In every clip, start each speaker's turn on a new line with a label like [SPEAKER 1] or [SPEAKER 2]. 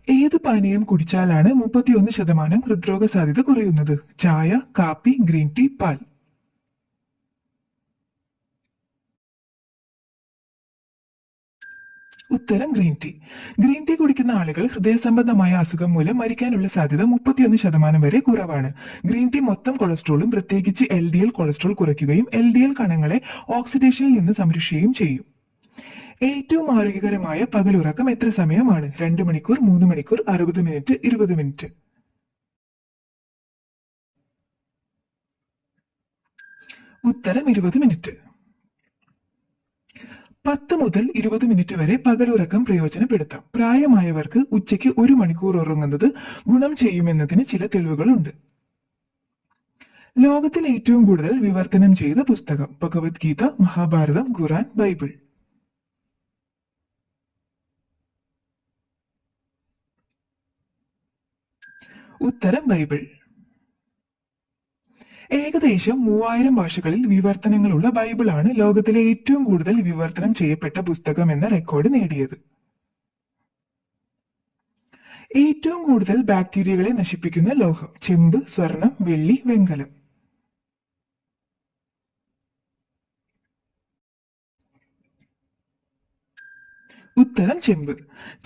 [SPEAKER 1] ഏത് പാനീയം കുടിച്ചാലാണ് 31% ഹൃദ്രോഗ സാധ്യത കുറയുന്നത്? ചായ, കാപ്പി, ഗ്രീൻ ടീ, പാൽ. ഉത്തരം ഗ്രീൻ ടീ. ഗ്രീൻ ടീ കുടിക്കുന്ന ആളുകൾ ഹൃദയ സംബന്ധമായ അസുഖം മൂലം മരിക്കാനുള്ള സാധ്യത 31% വരെ കുറവാണ്. ഗ്രീൻ ടീ മൊത്തം കൊളസ്ട്രോളും പ്രത്യേകിച്ച് LDL കൊളസ്ട്രോൾ കുറയ്ക്കുകയും LDL കണങ്ങളെ ഓക്സിഡേഷനിൽ നിന്ന് സംരക്ഷിക്കുകയും ചെയ്യും. ഏറ്റവും ആരോഗ്യകരമായ പകലുറക്കം എത്ര സമയമാണ്? 2 മണിക്കൂർ, 3 മണിക്കൂർ, 60 മിനിറ്റ്, 20 മിനിറ്റ്. ഉത്തരം 20 മിനിറ്റ്. 10 മുതൽ 20 മിനിറ്റ് വരെ പകലുറക്കം പ്രയോജനപ്പെടുത്താം. പ്രായമായവർക്ക് ഉച്ചയ്ക്ക് 1 മണിക്കൂർ ഉറങ്ങുന്നത് ഗുണം ചെയ്യുമെന്നതിന് ചില തെളിവുകളുണ്ട്. ലോകത്തിൽ ഏറ്റവും കൂടുതൽ വിവർത്തനം ചെയ്ത പുസ്തകം? ഭഗവത്ഗീത, മഹാഭാരതം, ഖുറാൻ, ബൈബിൾ. ഉത്തരം ബൈബിൾ. ഏകദേശം 3000 ഭാഷകളിൽ വിവർത്തനങ്ങളുള്ള ബൈബിളാണ് ലോകത്തിലെ ഏറ്റവും കൂടുതൽ വിവർത്തനം ചെയ്യപ്പെട്ട പുസ്തകം എന്ന റെക്കോർഡ് നേടിയത്. ഏറ്റവും കൂടുതൽ ബാക്ടീരിയകളെ നശിപ്പിക്കുന്ന ലോഹം? ചെമ്പ്, സ്വർണം, വെള്ളി, വെങ്കലം. ഉത്തരം ചെമ്പ്.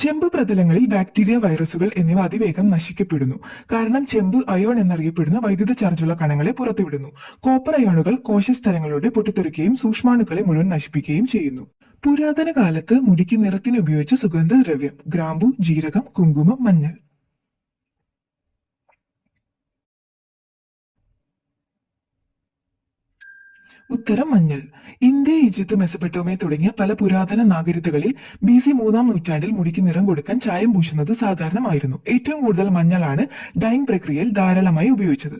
[SPEAKER 1] ചെമ്പ് പ്രതലങ്ങളിൽ ബാക്ടീരിയ, വൈറസുകൾ എന്നിവ അതിവേഗം നശിക്കപ്പെടുന്നു. കാരണം ചെമ്പ് അയോൺ എന്നറിയപ്പെടുന്ന വൈദ്യുത ചാർജുള്ള കണങ്ങളെ പുറത്തുവിടുന്നു. കോപ്പർ അയോണുകൾ കോശസ്തരങ്ങളിലൂടെ പൊട്ടിത്തെറിക്കുകയും സൂക്ഷ്മാണുക്കളെ മുഴുവൻ നശിപ്പിക്കുകയും ചെയ്യുന്നു. പുരാതന കാലത്ത് മുടിക്ക് നിറത്തിന് ഉപയോഗിച്ച സുഗന്ധദ്രവ്യം? ഗ്രാമ്പു, ജീരകം, കുങ്കുമം, മഞ്ഞൾ. ഉത്തരം മഞ്ഞൾ. ഇന്ത്യ, ഈജിപ്ത്, മെസപ്പൊട്ടേമിയ തുടങ്ങിയ പല പുരാതന നാഗരികതകളിൽ BC 3-ാം നൂറ്റാണ്ടിൽ മുടിക്ക് നിറം കൊടുക്കാൻ ചായം പൂശുന്നത് സാധാരണമായിരുന്നു. ഏറ്റവും കൂടുതൽ മഞ്ഞളാണ് ഡൈയിങ് പ്രക്രിയയിൽ ധാരാളമായി ഉപയോഗിച്ചത്.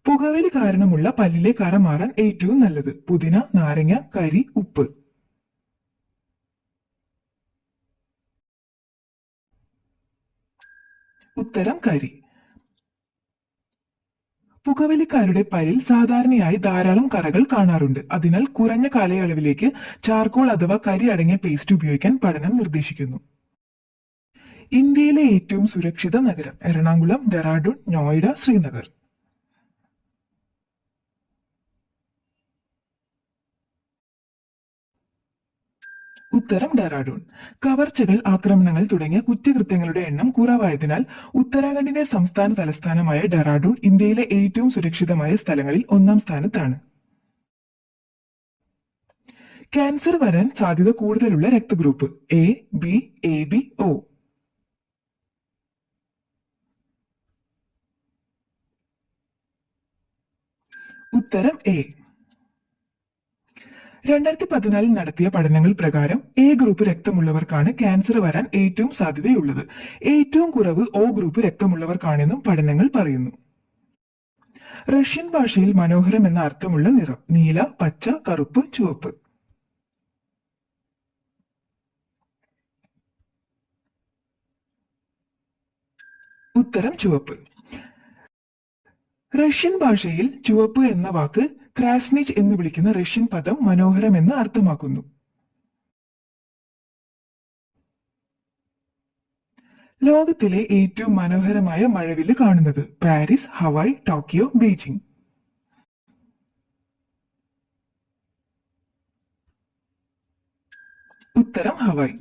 [SPEAKER 1] പുകവലി കാരണമുള്ള പല്ലിലെ കറ മാറാൻ ഏറ്റവും നല്ലത്? പുതിന, നാരങ്ങ, കരി, ഉപ്പ്. ഉത്തരം കരി. പുകവലിക്കാരുടെ പല്ലിൽ സാധാരണയായി ധാരാളം കറകൾ കാണാറുണ്ട്. അതിനാൽ കുറഞ്ഞ കാലയളവിലേക്ക് ചാർക്കോൾ അഥവാ കരി അടങ്ങിയ പേസ്റ്റ് ഉപയോഗിക്കാൻ പഠനം നിർദ്ദേശിക്കുന്നു. ഇന്ത്യയിലെ ഏറ്റവും സുരക്ഷിത നഗരം? എറണാകുളം, ഡെറാഡൂൺ, നോയിഡ, ശ്രീനഗർ. ഉത്തരം ഡെറാഡൂൺ. കവർച്ചകൾ, ആക്രമണങ്ങൾ തുടങ്ങിയ കുറ്റകൃത്യങ്ങളുടെ എണ്ണം കുറവായതിനാൽ ഉത്തരാഖണ്ഡിന്റെ സംസ്ഥാന തലസ്ഥാനമായ ഡെറാഡൂൺ ഇന്ത്യയിലെ ഏറ്റവും സുരക്ഷിതമായ സ്ഥലങ്ങളിൽ 1-ാം സ്ഥാനത്താണ്. ക്യാൻസർ വരാൻ സാധ്യത കൂടുതലുള്ള രക്തഗ്രൂപ്പ്? A, B, AB, O. ഉത്തരം A. 2014 നടത്തിയ പഠനങ്ങൾ പ്രകാരം A ഗ്രൂപ്പ് രക്തമുള്ളവർക്കാണ് ക്യാൻസർ വരാൻ ഏറ്റവും സാധ്യതയുള്ളത്. ഏറ്റവും കുറവ് O ഗ്രൂപ്പ് രക്തമുള്ളവർക്കാണെന്നും പഠനങ്ങൾ പറയുന്നു. റഷ്യൻ ഭാഷയിൽ മനോഹരം എന്ന അർത്ഥമുള്ള നിറം? നീല, പച്ച, കറുപ്പ്, ചുവപ്പ്. ഉത്തരം ചുവപ്പ്. റഷ്യൻ ഭാഷയിൽ ചുവപ്പ് എന്ന വാക്ക് ക്രാസ്നിച്ച് എന്ന് വിളിക്കുന്ന റഷ്യൻ പദം മനോഹരം എന്ന് അർത്ഥമാക്കുന്നു. ലോകത്തിലെ ഏറ്റവും മനോഹരമായ മഴവില്ല് കാണുന്നത്? Paris, Hawaii, Tokyo, Beijing. ഉത്തരം ഹവായ്.